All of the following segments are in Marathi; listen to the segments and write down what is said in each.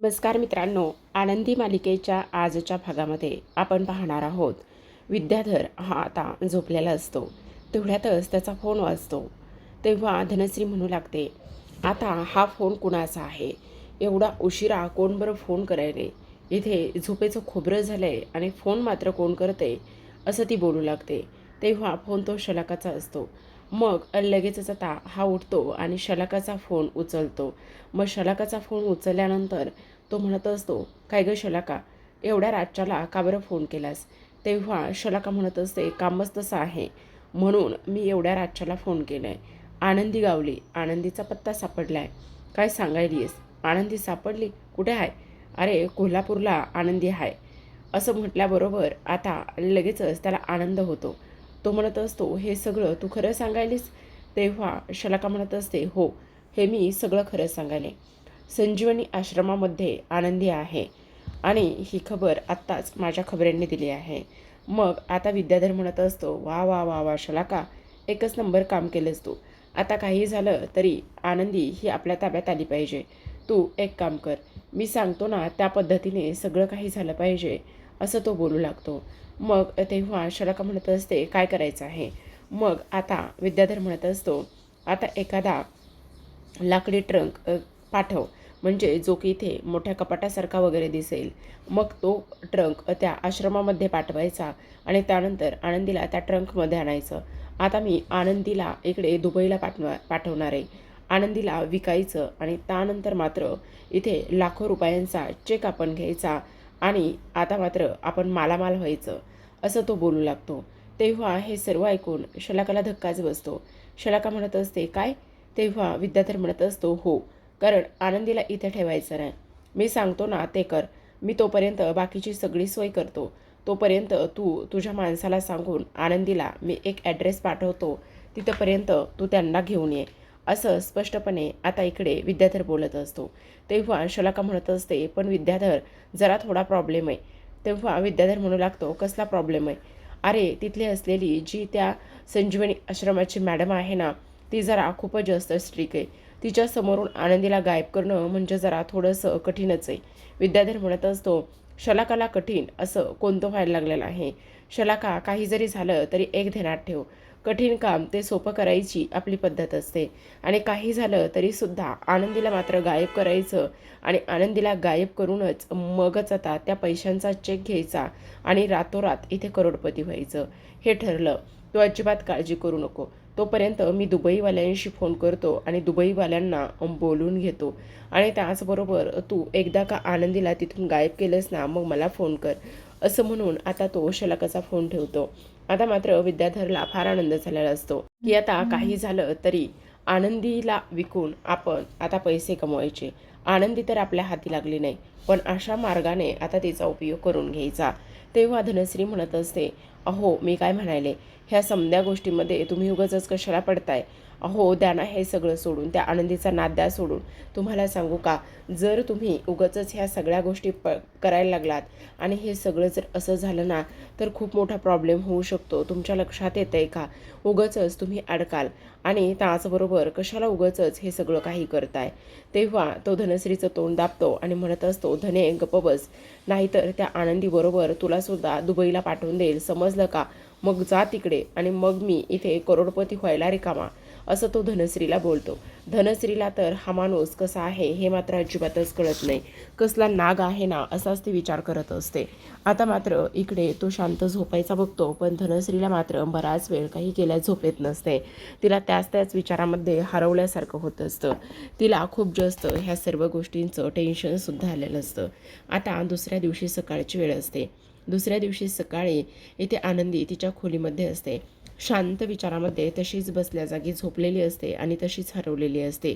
नमस्कार मित्रांनो, आनंदी मालिकेच्या आजच्या भागामध्ये आपण पाहणार आहोत. विद्याधर हा आता झोपलेला असतो. तेवढ्यातच त्याचा फोन वाजतो. तेव्हा धनश्री म्हणू लागते, आता हा फोन कुणाचा आहे? एवढा उशिरा कोण बरं फोन करायले? इथे झोपेचं खोबरं झालंय आणि फोन मात्र कोण करते? असं ती बोलू लागते. तेव्हा फोन तो शलाकाचा असतो. मग लगेचच आता हा उठतो आणि शलाकाचा फोन उचलतो. मग शलाकाचा फोन उचलल्यानंतर तो म्हणत असतो, काय गं शलाका, एवढ्या रातच्याला का बरं फोन केलास? तेव्हा शलाका म्हणत असते, कामच तसं आहे म्हणून मी एवढ्या रातच्याला फोन केलाय. आनंदी गावली, आनंदीचा पत्ता सापडलाय. काय सांगायलीस? आनंदी सापडली? कुठे आहे? अरे कोल्हापूरला आनंदी आहे. असं म्हटल्याबरोबर आता लगेचच त्याला आनंद होतो. तो म्हणत असतो, हे सगळं तू खरं सांगायलीस? तेव्हा शलाका म्हणत असते, हो, हे मी सगळं खरं सांगायले. संजीवनी आश्रमामध्ये आनंदी आहे आणि ही खबर आत्ताच माझ्या खबऱ्यांनी दिली आहे. मग आता विद्याधर म्हणत असतो, वा वा वा वा शलाका, एकच नंबर काम केलंस तू. आता काही झालं तरी आनंदी ही आपल्या ताब्यात आली पाहिजे. तू एक काम कर, मी सांगतो ना त्या पद्धतीने सगळं काही झालं पाहिजे, असं तो बोलू लागतो. मग तेव्हा शलाका म्हणत असते, काय करायचं आहे? मग आता विद्याधर म्हणत असतो, आता एखादा लाकडी ट्रंक पाठव, म्हणजे जो की इथे मोठ्या कपाटासारखा वगैरे दिसेल. मग तो ट्रंक त्या आश्रमामध्ये पाठवायचा आणि त्यानंतर आनंदीला त्या ट्रंकमध्ये आणायचं. आता मी आनंदीला इकडे दुबईला पाठवणार आहे. आनंदीला विकायचं आणि त्यानंतर मात्र इथे लाखो रुपयांचा चेक आपण घ्यायचा आणि आता मात्र आपण मालामाल व्हायचं, असं तो बोलू लागतो. तेव्हा हे सर्व ऐकून शलाकाला धक्काच बसतो. शलाका म्हणत असते, काय? तेव्हा विद्याधर म्हणत असतो, हो, कारण आनंदीला इथे ठेवायचं नाही. मी सांगतो ना ते कर. मी तोपर्यंत बाकीची सगळी सोय करतो. तोपर्यंत तू तुझ्या माणसाला सांगून आनंदीला मी एक ॲड्रेस पाठवतो, तिथंपर्यंत तू त्यांना घेऊन ये, असं स्पष्टपणे आता इकडे विद्याधर बोलत असतो. तेव्हा शलाका म्हणत असते, पण विद्याधर, जरा थोडा प्रॉब्लेम आहे. तेव्हा विद्याधर म्हणू लागतो, कसला प्रॉब्लेम आहे? अरे तिथली असलेली जी त्या संजीवनी आश्रमाची मॅडम आहे ना, ती जरा खूपच जास्त स्ट्रिक आहे. तिच्या समोरून आनंदीला गायब करणं म्हणजे जरा थोडंसं कठीणच आहे. विद्याधर म्हणत असतो, शलाकाला कठीण असं कोणतं व्हायला लागलेलं आहे? शलाका, काही जरी झालं तरी एक ध्यानात ठेव, कठीण काम ते सोपं करायची आपली पद्धत असते आणि काही झालं तरीसुद्धा आनंदीला मात्र गायब करायचं आणि आनंदीला गायब करूनच मगच आता त्या पैशांचा चेक घ्यायचा आणि रातोरात इथे करोडपती व्हायचं. हे ठरलं. तू अजिबात काळजी करू नको. तोपर्यंत मी दुबईवाल्यांशी फोन करतो आणि दुबईवाल्यांना बोलून घेतो आणि त्याचबरोबर तू एकदा का आनंदीला तिथून गायब केलंस ना, मग मला फोन कर, असं म्हणून आता तो शलाकाचा फोन ठेवतो. आता मात्र विद्याधरला फार आनंद झालेला असतो की आता काही झालं तरी आनंदीला विकून आपण आता पैसे कमवायचे. आनंदी तर आपल्या हाती लागली नाही, पण अशा मार्गाने आता तिचा उपयोग करून घ्यायचा. तेव्हा धनश्री म्हणत असते, अहो मी काय म्हणाले, ह्या समध्या गोष्टीमध्ये तुम्ही उगाचच कशाला पडताय? अहो द्या ना हे सगळं सोडून, त्या आनंदीचा नाद द्या सोडून. तुम्हाला सांगू का, जर तुम्ही उगाचच ह्या सगळ्या गोष्टी करायला लागलात आणि हे सगळं जर असं झालं ना, तर खूप मोठा प्रॉब्लेम होऊ शकतो. तुमच्या लक्षात येतं आहे का? उगाचच तुम्ही अडकाल आणि त्याचबरोबर कशाला उगाचच हे सगळं काही करताय? तेव्हा तो धनश्रीचं तोंड दाबतो आणि म्हणत असतो, धने गप्प बस, नाहीतर त्या आनंदीबरोबर तुलासुद्धा दुबईला पाठवून देईल, समजलं का? मग जा तिकडे आणि मग मी इथे करोडपती व्हायला रिकामा, असं तो धनश्रीला बोलतो. धनश्रीला तर हा माणूस कसा आहे हे मात्र अजिबातच कळत नाही. कसला नाग आहे ना, असाच ती विचार करत असते. आता मात्र इकडे तो शांत झोपायचा बघतो, पण धनश्रीला मात्र बराच वेळ काही केल्या झोपेत नसते. तिला त्याच विचारामध्ये हरवल्यासारखं होत असतं. तिला खूप जास्त ह्या सर्व गोष्टींचं टेन्शनसुद्धा आलेलं असतं. आता दुसऱ्या दिवशी सकाळची वेळ असते. दुसऱ्या दिवशी सकाळी इथे आनंदी तिच्या खोलीमध्ये असते. शांत विचारामध्ये तशीच बसल्या जागी झोपलेली असते आणि तशीच हरवलेली असते.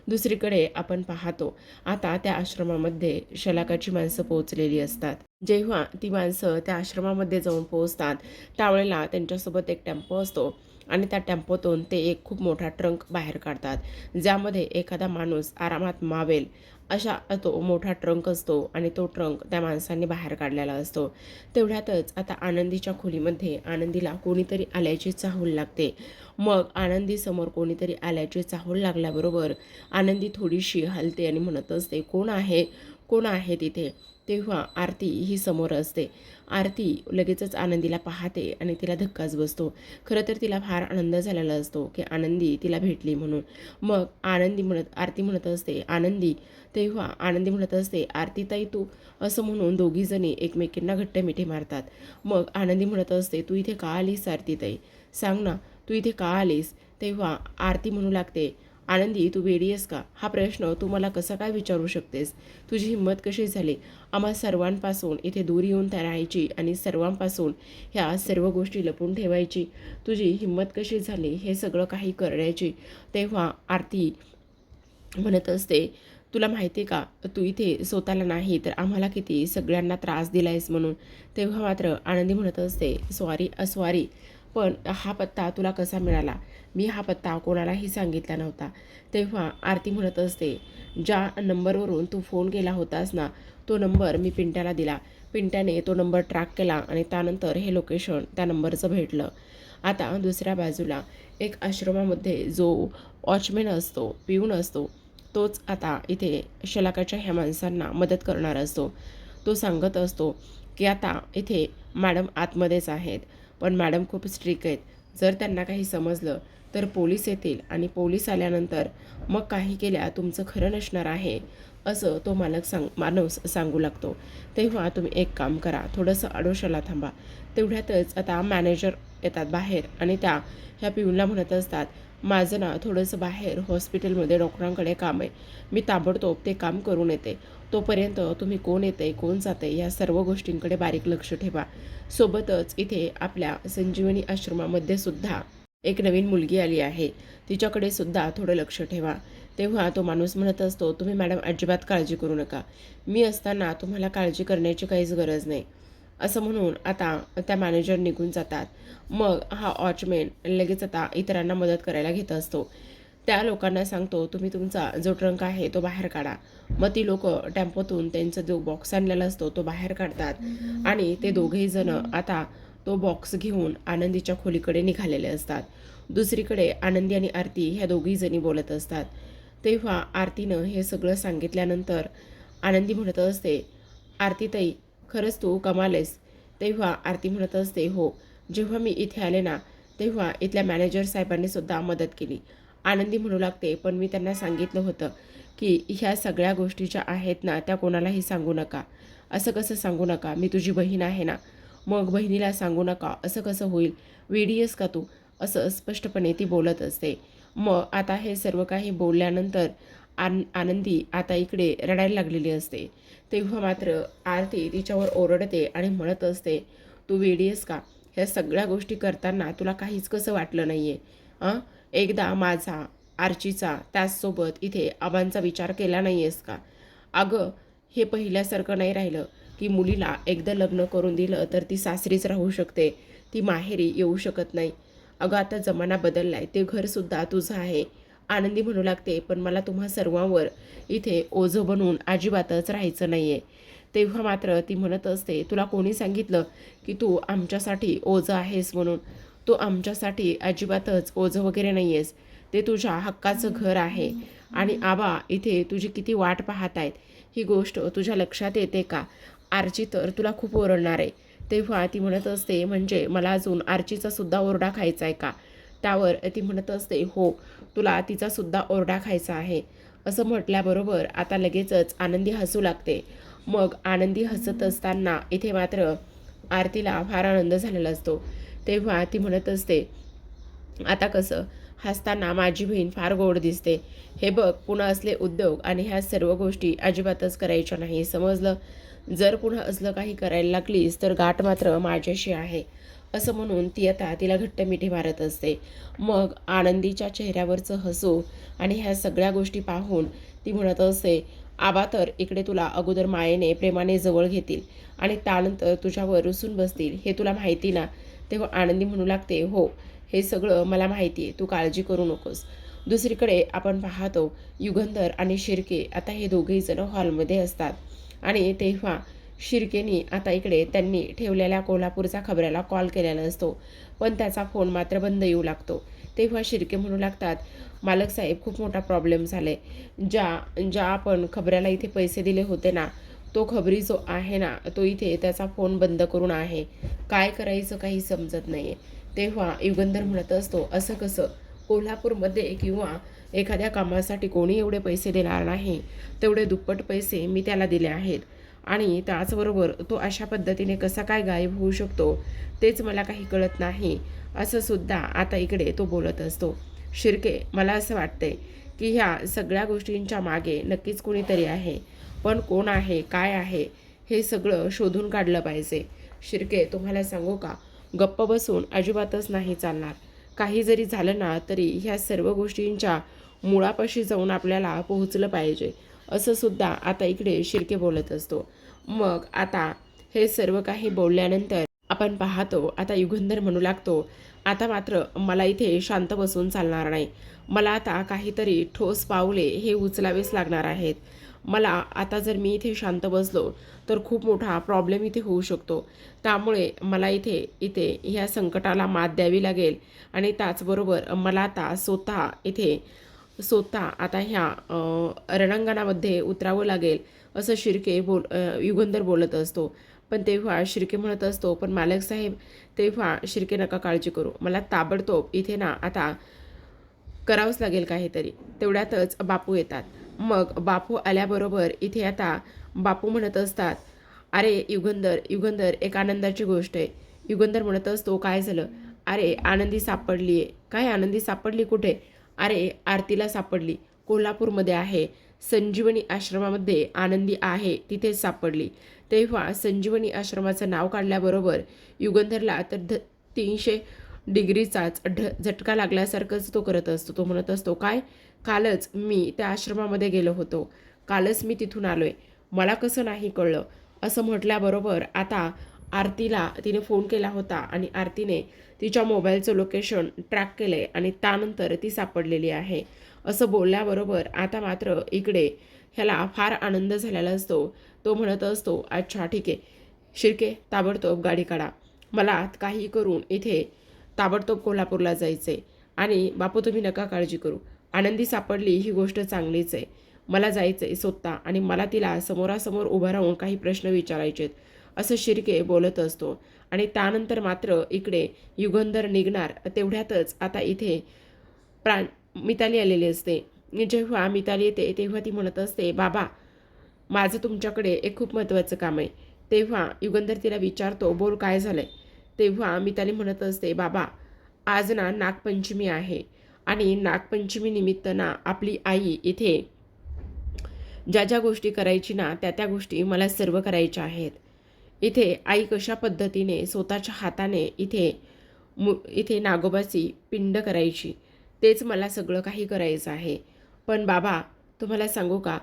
दुसरीकडे आपण पाहतो, आता त्या आश्रमामध्ये शलाकाची माणसं पोहोचलेली असतात. जेव्हा ती माणसं त्या आश्रमामध्ये जाऊन पोहोचतात, त्यावेळेला त्यांच्यासोबत एक टेम्पो असतो आणि त्या टेम्पोतून ते एक खूप मोठा ट्रंक बाहेर काढतात, ज्यामध्ये एखादा माणूस आरामात मावेल अशा तो मोठा ट्रंक असतो आणि तो ट्रंक त्या माणसांनी बाहेर काढलेला असतो. तेवढ्यातच आता आनंदीच्या खोलीमध्ये आनंदीला कोणीतरी आल्याची चाहूल लागते. मग आनंदीसमोर कोणीतरी आल्याची चाहूल लागल्याबरोबर आनंदी थोडीशी हलते आणि म्हणत असते, कोण आहे? कोण आहे तिथे. तेव्हा आरती ही समोर असते. आरती लगेचच आनंदीला पाहते आणि तिला धक्काच बसतो. खरं तर तिला फार आनंद झालेला असतो की आनंदी तिला भेटली म्हणून. मग आरती म्हणत असते आनंदी. तेव्हा आनंदी म्हणत असते आरतीताई तू, असं म्हणून दोघीजणी एकमेकींना घट्ट मिठी मारतात. मग आनंदी म्हणत असते तू इथे का आलीस आरतीताई, सांग ना तू इथे का आलीस. तेव्हा आरती म्हणू लागते आनंदी तू वेडी आहेस का, हा प्रश्न तू मला कसा काय विचारू शकतेस. तुझी हिंमत कशी झाली आम्हा सर्वांपासून इथे दूर येऊन राहायची आणि सर्वांपासून ह्या सर्व गोष्टी लपून ठेवायची. तुझी हिंमत कशी झाली हे सगळं काही करण्याची. तेव्हा आरती म्हणत असते तुला माहिती आहे का तू इथे स्वतःला नाही तर आम्हाला किती सगळ्यांना त्रास दिला आहेस म्हणून. तेव्हा मात्र आनंदी म्हणत असते सॉरी पण हा पत्ता तुला कसा मिळाला, मी हा पत्ता कोणालाही सांगितला नव्हता. तेव्हा आरती म्हणत असते ज्या नंबरवरून तू फोन केला होतास ना तो नंबर मी पिंट्याला दिला. पिंट्याने तो नंबर ट्रॅक केला आणि त्यानंतर हे लोकेशन त्या नंबरचं भेटलं. आता दुसऱ्या बाजूला एक आश्रमामध्ये जो वॉचमॅन असतो, पिऊन असतो, तोच आता इथे शलाकाच्या ह्या माणसांना मदत करणार असतो. तो सांगत असतो की आता इथे मॅडम आतमध्येच आहेत पण मॅडम खूप स्ट्रिक्ट आहेत. जर त्यांना काही समजलं तर पोलीस येतील आणि पोलीस आल्यानंतर मग काही केल्या तुमचं खरं नसणार आहे, असं तो माणूस सांगू लागतो. तेव्हा तुम्ही एक काम करा, थोडंसं आडोशाला थांबा. तेवढ्यातच आता मॅनेजर येतात बाहेर आणि त्या ह्या पिऊनला म्हणत असतात माझं ना थोडंसं बाहेर हॉस्पिटलमध्ये डॉक्टरांकडे काम आहे, मी ताबडतोब ते काम करून येते. तोपर्यंत तुम्ही कोण येते कोण जाते या सर्व गोष्टींकडे बारीक लक्ष ठेवा. सोबतच इथे आपल्या संजीवनी आश्रमामध्ये सुद्धा एक नवीन मुलगी आली आहे, तिच्याकडे सुद्धा थोडं लक्ष ठेवा. तेव्हा तो माणूस म्हणत असतो तुम्ही मॅडम अजिबात काळजी करू नका, मी असताना तुम्हाला काळजी करण्याची काहीच गरज नाही, असं म्हणून आता त्या मॅनेजर निघून जातात. मग हा वॉचमॅन लगेच आता इतरांना मदत करायला घेत असतो. त्या लोकांना सांगतो तुम्ही तुमचा जो ट्रंक आहे तो बाहेर काढा. मग ती लोक टेम्पोतून त्यांचा जो बॉक्स आणलेला असतो तो बाहेर काढतात आणि ते दोघेही जण आता तो बॉक्स घेऊन आनंदीच्या खोलीकडे निघालेले असतात. दुसरीकडे आनंदी आणि आरती ह्या दोघी जणी बोलत असतात. तेव्हा आरतीनं हे सगळं सांगितल्यानंतर आनंदी म्हणत असते आरतीताई खरंच तू कमाल आहेस. तेव्हा आरती म्हणत असते हो, जेव्हा मी इथे आले ना तेव्हा इथल्या मॅनेजर साहेबांनी सुद्धा मदत केली. आनंदी म्हणू लागते पण मी त्यांना सांगितलं होतं की ह्या सगळ्या गोष्टी ज्या आहेत ना त्या कोणालाही सांगू नका. असं कसं सांगू नका, मी तुझी बहीण आहे ना. मग बहिणीला सांगू नका असं कसं होईल, वेडी आहेस का तू, असं स्पष्टपणे ती बोलत असते. मग आता हे सर्व काही बोलल्यानंतर आनंदी आता इकडे रडायला लागलेली असते. तेव्हा मात्र आरती तिच्यावर ओरडते आणि म्हणत असते तू वेडी आहेस का, ह्या सगळ्या गोष्टी करताना तुला काहीच कसं वाटलं नाही आहे. एकदा माझा आर्चीचा त्याचसोबत इथे आबांचा विचार केला नाही आहेस का. अगं हे पहिल्यासारखं नाही राहिलं की मुलीला एकदा लग्न करून दिलं तर ती सासरीच राहू शकते, ती माहेरी येऊ शकत नाही. अगं आता जमाना बदलला आहे, ते घरसुद्धा तुझं आहे. आनंदी म्हणू लागते पण मला तुम्हा सर्वांवर इथे ओझं बनवून अजिबातच राहायचं नाही आहे. तेव्हा मात्र ती म्हणत असते तुला कोणी सांगितलं की तू आमच्यासाठी ओझं आहेस म्हणून. तू आमच्यासाठी अजिबातच ओझं वगैरे नाही आहेस, ते तुझ्या हक्काचं घर आहे आणि आबा इथे तुझी किती वाट पाहत आहेत ही गोष्ट तुझ्या लक्षात येते का. आर्ची तर तुला खूप ओरडणार आहे. तेव्हा ती म्हणत असते म्हणजे मला अजून आर्चीचा सुद्धा ओरडा खायचा आहे का. त्यावर ती म्हणत असते हो, तुला तिचा सुद्धा ओरडा खायचा आहे. असं म्हटल्याबरोबर आता लगेचच आनंदी हसू लागते. मग आनंदी हसत असताना इथे मात्र आरतीला फार आनंद झालेला असतो. तेव्हा ती म्हणत असते आता कसं हसताना माझी बहीण फार गोड दिसते. हे बघ पुन्हा असले उद्योग आणि ह्या सर्व गोष्टी अजिबातच करायच्या नाही, समजलं. जर पुन्हा असलं काही करायला लागलीस तर गाठ मात्र माझ्याशी आहे, असं म्हणून ती आता तिला घट्ट मिठी मारत असते. मग आनंदीच्या चेहऱ्यावरचं हसू आणि ह्या सगळ्या गोष्टी पाहून ती म्हणत असते आबा तर इकडे तुला अगोदर मायेने प्रेमाने जवळ घेतील आणि त्यानंतर तुझ्यावर रुसून बसतील, हे तुला माहिती ना. तेव्हा आनंदी म्हणू लागते हो, हे सगळं मला माहिती आहे, तू काळजी करू नकोस. दुसरीकडे आपण पाहतो युगंधर आणि शिर्के आता हे दोघेही जण हॉलमध्ये असतात आणि तेव्हा शिर्केनी आता इकडे त्यांनी ठेवलेल्या कोल्हापूरचा खबऱ्याला कॉल केलेला असतो पण त्याचा फोन मात्र बंद येऊ लागतो. तेव्हा शिर्के म्हणू लागतात मालक साहेब खूप मोठा प्रॉब्लेम झाला आहे. ज्या आपण खबऱ्याला इथे पैसे दिले होते ना तो खबरी जो आहे ना तो इथे त्याचा फोन बंद करून आहे. काय करायचं काही समजत नाही आहे. तेव्हा युगंधर म्हणत असतो, असं कसं? कोल्हापूरमध्ये किंवा एखाद्या कामासाठी कोणी एवढे पैसे देणार नाही. तेवढे दुप्पट पैसे मी त्याला दिले आहेत आणि त्याचबरोबर तो अशा पद्धतीने कसा काय गायब होऊ शकतो तेच मला काही कळत नाही, असं सुद्धा आता इकडे तो बोलत असतो. शिर्के, मला असं वाटतंय की ह्या सगळ्या गोष्टींच्या मागे नक्कीच कोणीतरी आहे, पण कोण आहे, काय आहे, हे सगळं शोधून काढलं पाहिजे. शिर्के, तुम्हाला सांगू का, गप्प बसून अजिबातच नाही चालणार. काही जरी झालं ना तरी ह्या सर्व गोष्टींच्या मुळापाशी जाऊन आपल्याला पोहोचलं पाहिजे, असं सुद्धा आता इकडे शिर्के बोलत असतो. मग आता हे सर्व काही बोलल्यानंतर आपण पाहतो आता युगंधर म्हणू लागतो, आता मात्र मला इथे शांत बसून चालणार नाही. मला आता काहीतरी ठोस पावले हे उचलावेच लागणार आहेत. मला आता जर मी इथे शांत बसलो तर खूप मोठा प्रॉब्लेम इथे होऊ शकतो. त्यामुळे मला इथे इथे ह्या संकटाला मात द्यावी लागेल आणि त्याचबरोबर मला आता स्वतः आता ह्या रणांगणामध्ये उतरावं लागेल, असं युगंधर बोलत असतो. पण तेव्हा शिर्के म्हणत असतो, पण मालक साहेब, तेव्हा शिर्के नका काळजी करू, मला ताबडतोब इथे ना आता करावंच लागेल काहीतरी. तेवढ्यातच बापू येतात. मग बापू आल्याबरोबर इथे आता बापू म्हणत असतात, अरे युगंधर युगंधर, एक आनंदाची गोष्ट आहे. युगंधर म्हणत असतो, काय झालं? अरे आनंदी सापडली आहे. काय आनंदी सापडली? कुठे? अरे आरतीला सापडली, कोल्हापूरमध्ये आहे, संजीवनी आश्रमामध्ये आनंदी आहे, तिथेच सापडली. तेव्हा संजीवनी आश्रमाचं नाव काढल्याबरोबर युगंधरला तर 300 डिग्रीचाच झटका लागल्यासारखंच तो करत असतो. तो म्हणत असतो, काय? कालच मी त्या आश्रमामध्ये गेलो होतो, कालच मी तिथून आलोय, मला कसं नाही कळलं? असं म्हटल्याबरोबर आता आरतीला तिने फोन केला होता आणि आरतीने तिच्या मोबाईलचं लोकेशन ट्रॅक केलंय आणि त्यानंतर ती सापडलेली आहे, असं बोलल्याबरोबर आता मात्र इकडे ह्याला फार आनंद झालेला असतो. तो म्हणत असतो, अच्छा ठीक आहे शिर्के, ताबडतोब गाडी काढा, मला काही करून इथे ताबडतोब कोल्हापूरला जायचं आहे. आणि बापू तुम्ही नका काळजी करू, आनंदी सापडली ही गोष्ट चांगलीच आहे, मला जायचं आहे स्वतः आणि मला तिला समोरासमोर उभं राहून काही प्रश्न विचारायचे आहेत, असं शिर्के बोलत असतो. आणि त्यानंतर मात्र इकडे युगंधर निघणार तेवढ्यातच आता इथे मिताली आलेली असते. जेव्हा मिताली येते तेव्हा ती म्हणत असते, बाबा माझं तुमच्याकडे एक खूप महत्त्वाचं काम आहे. तेव्हा युगंधर तिला विचारतो, बोल काय झालं आहे? तेव्हा मिताली म्हणत असते, बाबा आज ना नागपंचमी आहे आणि नागपंचमी निमित्त ना आपली आई इथे ज्या ज्या गोष्टी करायची ना त्या गोष्टी मला सर्व करायच्या आहेत. इथे आई कशा पद्धतीने स्वतःच्या हाताने इथे नागोबाची पिंड करायची तेच मला सगळं काही करायचं आहे. पण बाबा तुम्हाला सांगू का,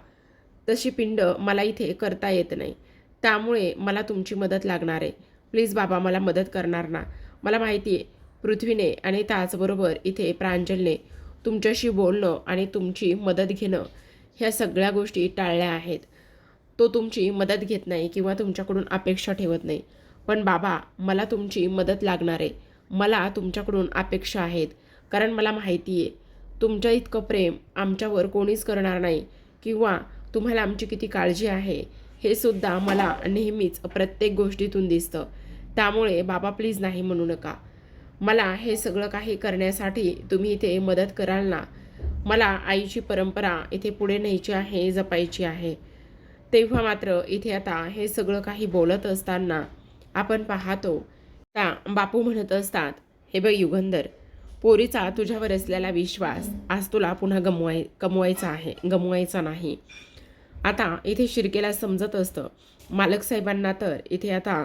तशी पिंड मला इथे करता येत नाही, त्यामुळे मला तुमची मदत लागणार आहे. प्लीज बाबा मला मदत करणार ना? मला माहिती आहे पृथ्वीने आणि त्याचबरोबर इथे प्रांजलने तुमच्याशी बोलणं आणि तुमची मदत घेणं ह्या सगळ्या गोष्टी टाळल्या आहेत. तो तुमची मदत घेत नाही किंवा तुमच्याकडून अपेक्षा ठेवत नाही, पण बाबा मला तुमची मदत लागणार आहे, मला तुमच्याकडून अपेक्षा आहेत. कारण मला माहिती आहे तुमच्या इतकं प्रेम आमच्यावर कोणीच करणार नाही किंवा तुम्हाला आमची किती काळजी आहे हे सुद्धा मला नेहमीच प्रत्येक गोष्टीतून दिसतं. त्यामुळे बाबा प्लीज नाही म्हणू नका, मला हे सगळं काही करण्यासाठी तुम्ही इथे मदत कराल ना? मला आईची परंपरा इथे पुढे न्यायची आहे, जपायची आहे. तेव्हा मात्र इथे आता हे सगळं काही बोलत असताना आपण पाहतो त्या बापू म्हणत असतात, हे बघ युगंधर, पोरीचा तुझ्यावर असलेला विश्वास आज तुला पुन्हा गमवायचा नाही. आता इथे शिर्केला समजत असतं मालक साहेबांना तर इथे आता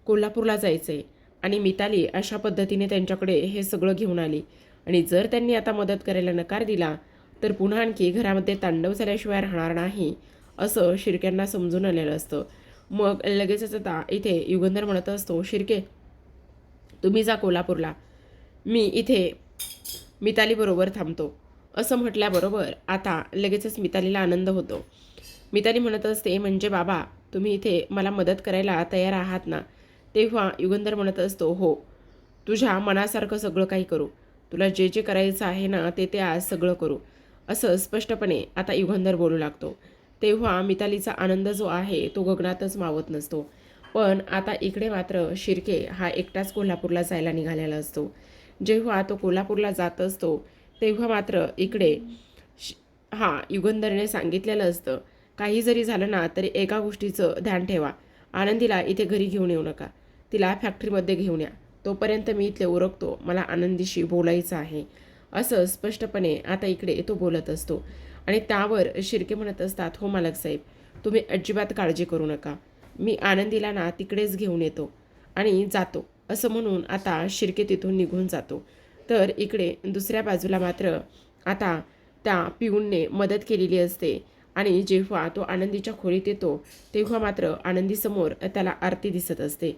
कोल्हापूरला जायचं आहे आणि मिताली अशा पद्धतीने त्यांच्याकडे हे सगळं घेऊन आली आणि जर त्यांनी आता मदत करायला नकार दिला तर पुन्हा आणखी घरामध्ये तांडव झाल्याशिवाय राहणार नाही, असं शिर्क्यांना समजून आलेलं असतं. मग लगेचच आता इथे युगंधर म्हणत असतो, शिर्के तुम्ही जा कोल्हापूरला, मी इथे मितालीबरोबर थांबतो. असं म्हटल्याबरोबर आता लगेचच मितालीला आनंद होतो. मिताली म्हणत असते, म्हणजे बाबा तुम्ही इथे मला मदत करायला तयार आहात ना? तेव्हा युगंधर म्हणत असतो, हो तुझ्या मनासारखं सगळं काही करू, तुला जे जे करायचं आहे ना ते आज सगळं करू, असं स्पष्टपणे आता युगंधर बोलू लागतो. तेव्हा मितालीचा आनंद जो आहे तो गगनातच मावत नसतो. पण आता इकडे मात्र शिर्के हा एकटाच कोल्हापूरला जायला निघालेला असतो. जेव्हा तो कोल्हापूरला जात असतो तेव्हा मात्र इकडे युगंधरने सांगितलेलं असतं, काही जरी झालं ना तरी एका गोष्टीचं ध्यान ठेवा, आनंदीला इथे घरी घेऊन येऊ नका, तिला फॅक्टरीमध्ये घेऊन या, तोपर्यंत मी इथले उरकतो, मला आनंदीशी बोलायचं आहे, असं स्पष्टपणे आता इकडे तो बोलत असतो. आणि त्यावर शिर्के म्हणत असतात, हो मालक साहेब, तुम्ही अजिबात काळजी करू नका, मी आनंदीला ना तिकडेच घेऊन येतो आणि जातो, असं म्हणून आता शिर्के तिथून निघून जातो. तर इकडे दुसऱ्या बाजूला मात्र आता त्या पिऊनने मदत केलेली असते आणि जेव्हा तो आनंदीच्या खोलीत येतो तेव्हा मात्र आनंदीसमोर त्याला आरती दिसत असते.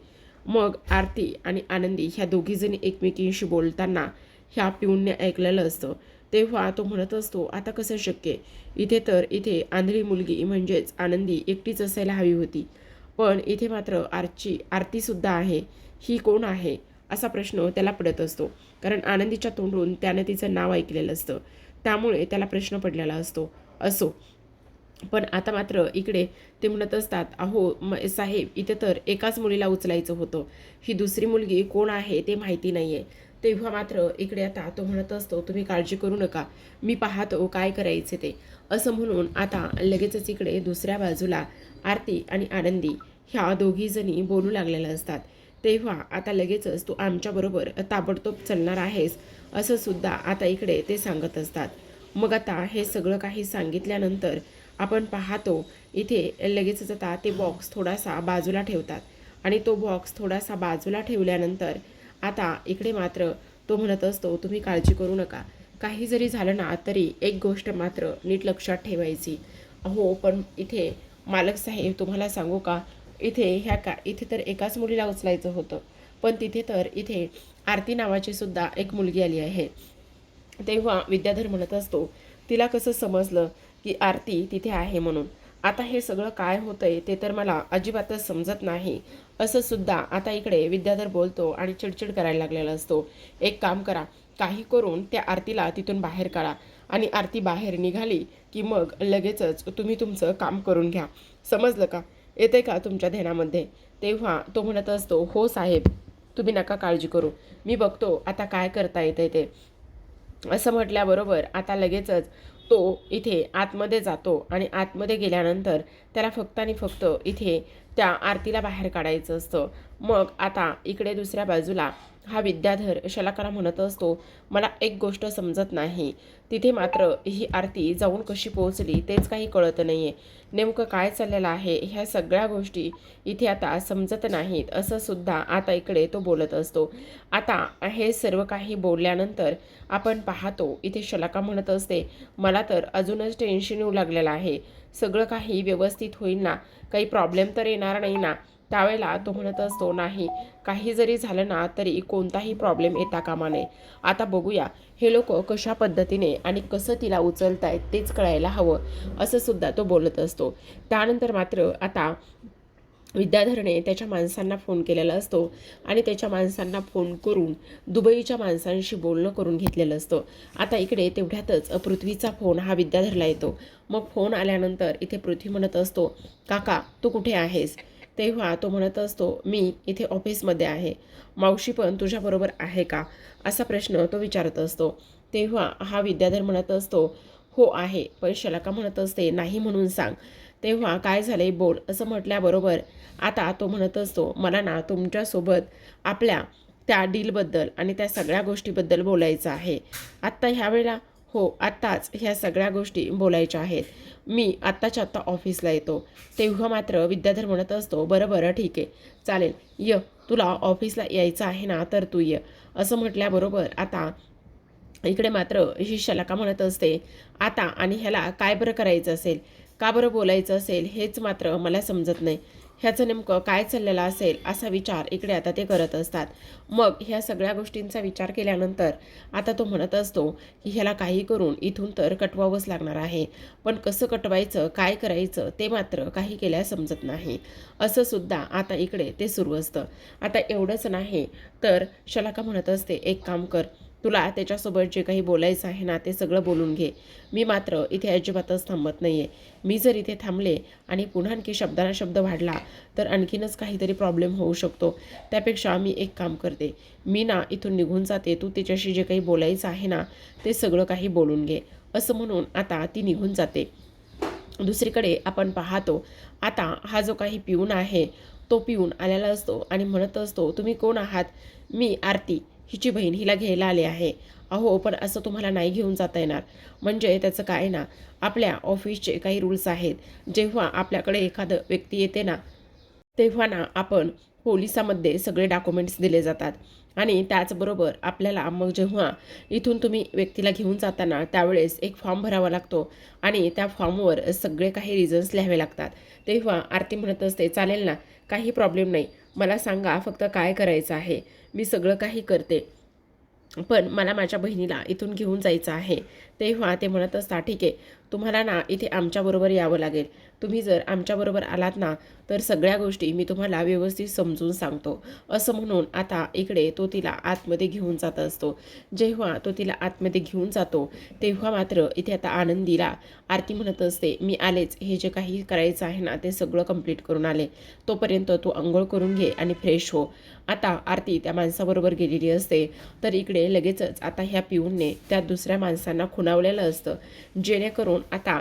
मग आरती आणि आनंदी ह्या दोघीजणी एकमेकींशी बोलताना ह्या पिऊनने ऐकलेलं असतं. तेव्हा तो म्हणत असतो, आता कसं शक्य, इथे आंधळी मुलगी म्हणजेच आनंदी एकटीच असायला हवी होती, पण इथे मात्र आरतीसुद्धा आहे, ही कोण आहे असा प्रश्न त्याला पडत असतो. कारण आनंदीच्या तोंडून त्यानं तिचं नाव ऐकलेलं असतं, त्यामुळे त्याला प्रश्न पडलेला असतो. असो, पण आता मात्र इकडे ते म्हणत असतात, अहो साहेब, इथे तर एकाच मुलीला उचलायचं होतं, ही दुसरी मुलगी कोण आहे ते माहिती नाही आहे. तेव्हा मात्र इकडे आता तो म्हणत असतो, तुम्ही काळजी करू नका, मी पाहतो काय करायचे ते, असं म्हणून आता लगेचच इकडे दुसऱ्या बाजूला आरती आणि आनंदी ह्या दोघीजणी बोलू लागलेल्या असतात. तेव्हा आता लगेचच तू आमच्याबरोबर ताबडतोब चालणार आहेस, असं सुद्धा आता इकडे ते सांगत असतात. मग आता हे सगळं काही सांगितल्यानंतर आपण पाहतो इथे लगेचच आता ते बॉक्स थोडासा बाजूला ठेवतात आणि तो बॉक्स थोडासा बाजूला ठेवल्यानंतर आता इकडे मात्र तो म्हणत असतो, तुम्ही काळजी करू नका, काही जरी झालं ना तरी एक गोष्ट मात्र नीट लक्षात ठेवायची. हो, पण इथे मालक साहेब, तुम्हाला सांगू का, इथे तर एकाच मुलीला उचलायचं होतं, पण तिथे तर इथे आरती नावाची सुद्धा एक मुलगी आली आहे. तेव्हा विद्याधर म्हणत असतो, तिला कसं समजलं की आरती तिथे आहे म्हणून, आता हे सगळं काय होतंय ते तर मला अजिबातच समजत नाही, असं सुद्धा आता इकडे विद्याधर बोलतो आणि चिडचिड करायला लागलेला असतो. एक काम करा, काही करून त्या आरतीला तिथून बाहेर काढा आणि आरती बाहेर निघाली की मग लगेचच तुम्ही तुमचं काम करून घ्या, समजलं का, येते का तुमच्या ध्यानामध्ये. तेव्हा तो म्हणत असतो, हो साहेब, तुम्ही नका काळजी करू, मी बघतो आता काय करता येते ते, असं म्हटल्याबरोबर आता लगेचच तो इथे आतमध्ये जातो आणि आतमध्ये गेल्यानंतर त्याला फक्त आणि फक्त इथे त्या आरतीला बाहेर काढायचं असतं. मग आता इकडे दुसऱ्या बाजूला हा विद्याधर शलाकाला म्हणत असतो, मला एक गोष्ट समजत नाही, तिथे मात्र ही आरती जाऊन कशी पोहोचली तेच काही कळत नाही आहे, नेमकं काय चाललेलं आहे, ह्या सगळ्या गोष्टी इथे आता समजत नाहीत, असं सुद्धा आता इकडे तो बोलत असतो. आता हे सर्व काही बोलल्यानंतर आपण पाहतो इथे शलाका म्हणत असते, मला तर अजूनच टेन्शन येऊ लागलेलं आहे, सगळं काही व्यवस्थित होईल ना, काही प्रॉब्लेम तर येणार नाही ना. त्यावेळेला तो म्हणत असतो, नाही, काही जरी झालं ना तरी कोणताही प्रॉब्लेम येता कामा नये, आता बघूया हे लोक कशा पद्धतीने आणि कसं तिला उचलतायत तेच कळायला हवं, असं सुद्धा तो बोलत असतो. त्यानंतर मात्र आता विद्याधरने त्याच्या माणसांना फोन केलेला असतो आणि त्याच्या माणसांना फोन करून दुबईच्या माणसांशी बोलणं करून घेतलेलं असतं. आता इकडे तेवढ्यातच पृथ्वीचा फोन हा विद्याधरला येतो. मग फोन आल्यानंतर इथे पृथ्वी म्हणत असतो, काका तू कुठे आहेस. तेव्हा तो म्हणत असतो, मी इथे ऑफिसमध्ये आहे, मावशी पण तुझ्याबरोबर आहे का, असा प्रश्न तो विचारत असतो. तेव्हा हा विद्याधर म्हणत असतो, हो आहे, पण शलाका म्हणत असते, नाही म्हणून सांग. तेव्हा काय झाले बोल, असं म्हटल्याबरोबर आता तो म्हणत असतो, मला ना तुमच्यासोबत आपल्या त्या डीलबद्दल आणि त्या सगळ्या गोष्टीबद्दल बोलायचं आहे आत्ता ह्या वेळेला. हो, आत्ताच ह्या सगळ्या गोष्टी बोलायच्या आहेत, मी आत्ताच्या आत्ता ऑफिसला येतो. तेव्हा मात्र विद्याधर म्हणत असतो, बरं बरं ठीक आहे, चालेल, ये, तुला ऑफिसला यायचं आहे ना तर तू ये, असं म्हटल्याबरोबर आता इकडे मात्र ही शलाका म्हणत असते, आता आणि ह्याला काय बरं करायचं असेल, का बरं बोलायचं असेल, हेच मात्र मला समजत नाही, ह्याचं नेमकं काय चाललेलं असेल असा विचार इकडे आता ते करत असतात. मग ह्या सगळ्या गोष्टींचा विचार केल्यानंतर आता तो म्हणत असतो की ह्याला काही करून इथून तर कटवावंच लागणार आहे, पण कसं कटवायचं, काय करायचं ते मात्र काही केल्या समजत नाही, असं सुद्धा आता इकडे ते सुरू असतं. आता एवढंच नाही तर शलाका म्हणत असते, एक काम कर, तुला त्याच्यासोबत जे काही बोलायचं आहे ना ते सगळं बोलून घे. मी मात्र इथे अजिबातच थांबत नाही आहे. मी जर इथे थांबले आणि पुन्हा आणखी शब्दाला शब्द वाढला तर आणखीनच काहीतरी प्रॉब्लेम होऊ शकतो. त्यापेक्षा मी एक काम करते, मी ना इथून निघून जाते. तू तिच्याशी जे काही बोलायचं आहे ना ते सगळं काही बोलून घे. असं म्हणून आता ती निघून जाते. दुसरीकडे आपण पाहतो, आता हा जो काही पिऊन आहे तो पिऊन आलेला असतो आणि म्हणत असतो, तुम्ही कोण आहात? मी आरती, हिची बहीण, हिला घ्यायला आले आहे. अहो पण असं तुम्हाला नाही घेऊन जाता येणार. म्हणजे त्याचं काय ना, आपल्या ऑफिसचे काही रूल्स आहेत. जेव्हा आपल्याकडे एखादं व्यक्ती येते ना तेव्हा ना आपण पोलिसामध्ये सगळे डॉक्युमेंट्स दिले जातात आणि त्याचबरोबर आपल्याला मग जेव्हा इथून तुम्ही व्यक्तीला घेऊन जाताना त्यावेळेस एक फॉर्म भरावा लागतो आणि त्या फॉर्मवर सगळे काही रिझन्स लिहावे लागतात. तेव्हा आरती म्हणत असते, चालेल ना, काही प्रॉब्लेम नाही, मला सांगा फक्त काय करायचं आहे, मी सगळं काही करते, पण मला माझ्या बहिणीला इथून घेऊन जायचं आहे. तेव्हा ते म्हणत असतात, ठीक आहे, तुम्हाला ना इथे आमच्याबरोबर यावं लागेल. तुम्ही जर आमच्याबरोबर आलात ना तर सगळ्या गोष्टी मी तुम्हाला व्यवस्थित समजून सांगतो. असं म्हणून आता इकडे तो तिला आतमध्ये घेऊन जात असतो. जेव्हा तो तिला आतमध्ये घेऊन जातो तेव्हा मात्र इथे आता आनंदीला आरती म्हणत असते, मी आलेच, हे जे काही करायचं आहे ना ते सगळं कंप्लीट करून आले. तोपर्यंत तू अंघोळ करून घे आणि फ्रेश हो. आता आरती त्या माणसाबरोबर गेलेली असते. तर इकडे लगेचच आता ह्या पिऊनने त्या दुसऱ्या माणसांना खुणावलेलं असतं. जेणेकरून आता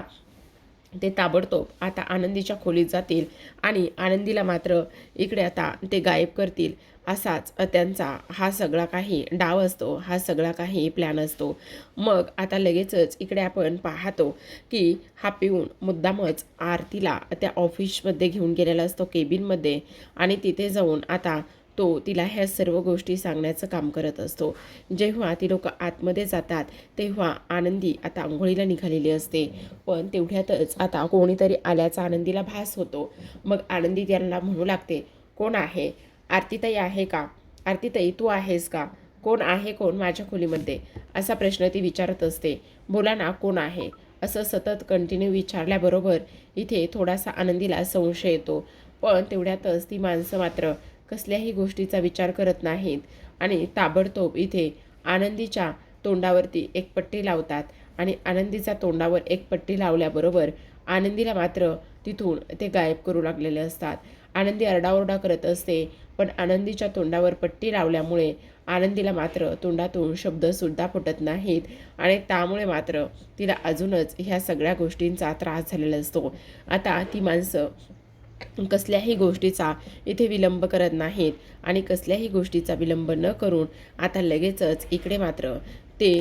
ते ताबडतोब आता आनंदीच्या खोलीत जातील आणि आनंदीला मात्र इकडे आता ते गायब करतील. असाच त्यांचा हा सगळा काही डाव असतो, हा सगळा काही प्लॅन असतो. मग आता लगेचच इकडे आपण पाहतो की हा पिऊन मुद्दामच आरतीला त्या ऑफिसमध्ये घेऊन गेलेला असतो, केबिनमध्ये, आणि तिथे जाऊन आता तो तिला ह्या सर्व गोष्टी सांगण्याचं काम करत असतो. जेव्हा ती लोक आतमध्ये जातात तेव्हा आनंदी आता अंघोळीला निघालेली असते. पण तेवढ्यातच आता कोणीतरी आल्याचा आनंदीला भास होतो. मग आनंदी त्यांना म्हणू लागते, कोण आहे? आरतीताई आहे का? आरतीताई तू आहेस का? कोण आहे, कोण माझ्या खोलीमध्ये? असा प्रश्न ती विचारत असते. बोला ना, कोण आहे? असं सतत कंटिन्यू विचारल्याबरोबर इथे थोडासा आनंदीला संशय येतो. पण तेवढ्यातच ती माणसं मात्र कसल्याही गोष्टीचा विचार करत नाहीत आणि ताबडतोब इथे आनंदीच्या तोंडावरती एक पट्टी लावतात आणि आनंदीच्या तोंडावर एक पट्टी लावल्याबरोबर आनंदीला मात्र तिथून ते गायब करू लागलेले असतात. आनंदी आरडाओरडा करत असते, पण आनंदीच्या तोंडावर पट्टी लावल्यामुळे आनंदीला मात्र तोंडातून शब्दसुद्धा फुटत नाहीत आणि त्यामुळे मात्र तिला अजूनच ह्या सगळ्या गोष्टींचा त्रास झालेला असतो. आता ती माणसं कसल्याही गोष्टीचा इथे विलंब करत नाहीत आणि कसल्याही गोष्टीचा विलंब न करून आता लगेचच इकडे मात्र ते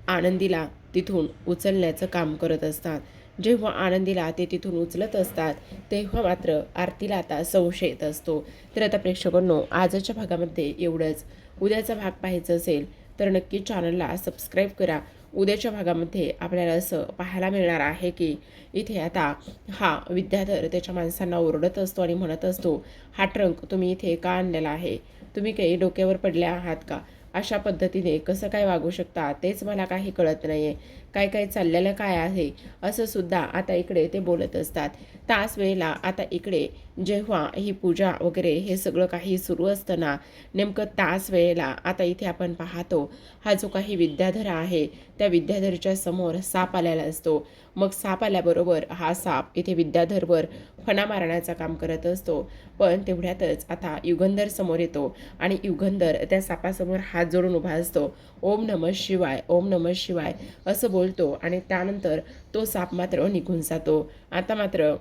आनंदीला तिथून उचलण्याचं काम करत असतात. जेव्हा आनंदीला ते तिथून उचलत असतात तेव्हा मात्र आरतीला आता संशय येत असतो. तर आता प्रेक्षकांनो, आजच्या भागामध्ये एवढंच. उद्याचा भाग पाहायचा असेल तर नक्की चॅनलला सबस्क्राईब करा. उद्याच्या भागामध्ये आपल्याला असं पाहायला मिळणार आहे की इथे आता हा विद्याधर त्याच्या माणसांना ओरडत असतो आणि म्हणत असतो, हा ट्रंक तुम्ही इथे का आणलेला आहे? तुम्ही काही डोक्यावर पडल्या आहात का? अशा पद्धतीने कसं काय वागू शकता तेच मला काही कळत नाही आहे. काय काय चाललेलं काय आहे असं सुद्धा आता इकडे ते बोलत असतात. त्याच वेळेला आता इकडे जेव्हा ही पूजा वगैरे हे सगळं काही सुरू असतं ना, नेमकं त्याच वेळेला आता इथे आपण पाहतो हा जो काही विद्याधर आहे त्या विद्याधरच्या समोर साप आलेला असतो. मग साप आल्याबरोबर हा साप इथे विद्याधरवर फणा मारण्याचं काम करत असतो. पण तेवढ्यातच आता युगंधर समोर येतो आणि युगंधर त्या सापासमोर हात जोडून उभा असतो. ओम नमः शिवाय, ओम नमः शिवाय असं बोलतो आणि त्यानंतर तो साप मात्र निघून जातो. आता मात्र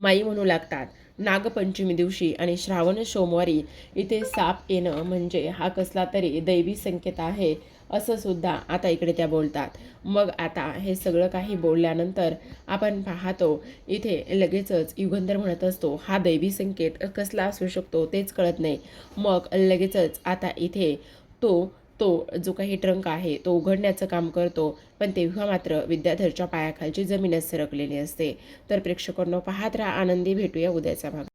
माई म्हणू लागतात, नागपंचमी दिवशी आणि श्रावण सोमवारी इथे साप येणं म्हणजे हा कसला तरी दैवी संकेत आहे असं सुद्धा आता इकडे त्या बोलतात. मग आता हे सगळं काही बोलल्यानंतर आपण पाहतो इथे लगेचच युगंधर म्हणत असतो, हा दैवी संकेत कसला असू शकतो तेच कळत नाही. मग लगेचच आता इथे तो तो जो काही ट्रंक आहे तो उघडण्याचं काम करतो. पण तेव्हा मात्र विद्याधरच्या पायाखालची जमीनच सरकलेली असते. तर प्रेक्षकांनो, पाहत राहा आनंदी. भेटूया उद्याच्या भागात.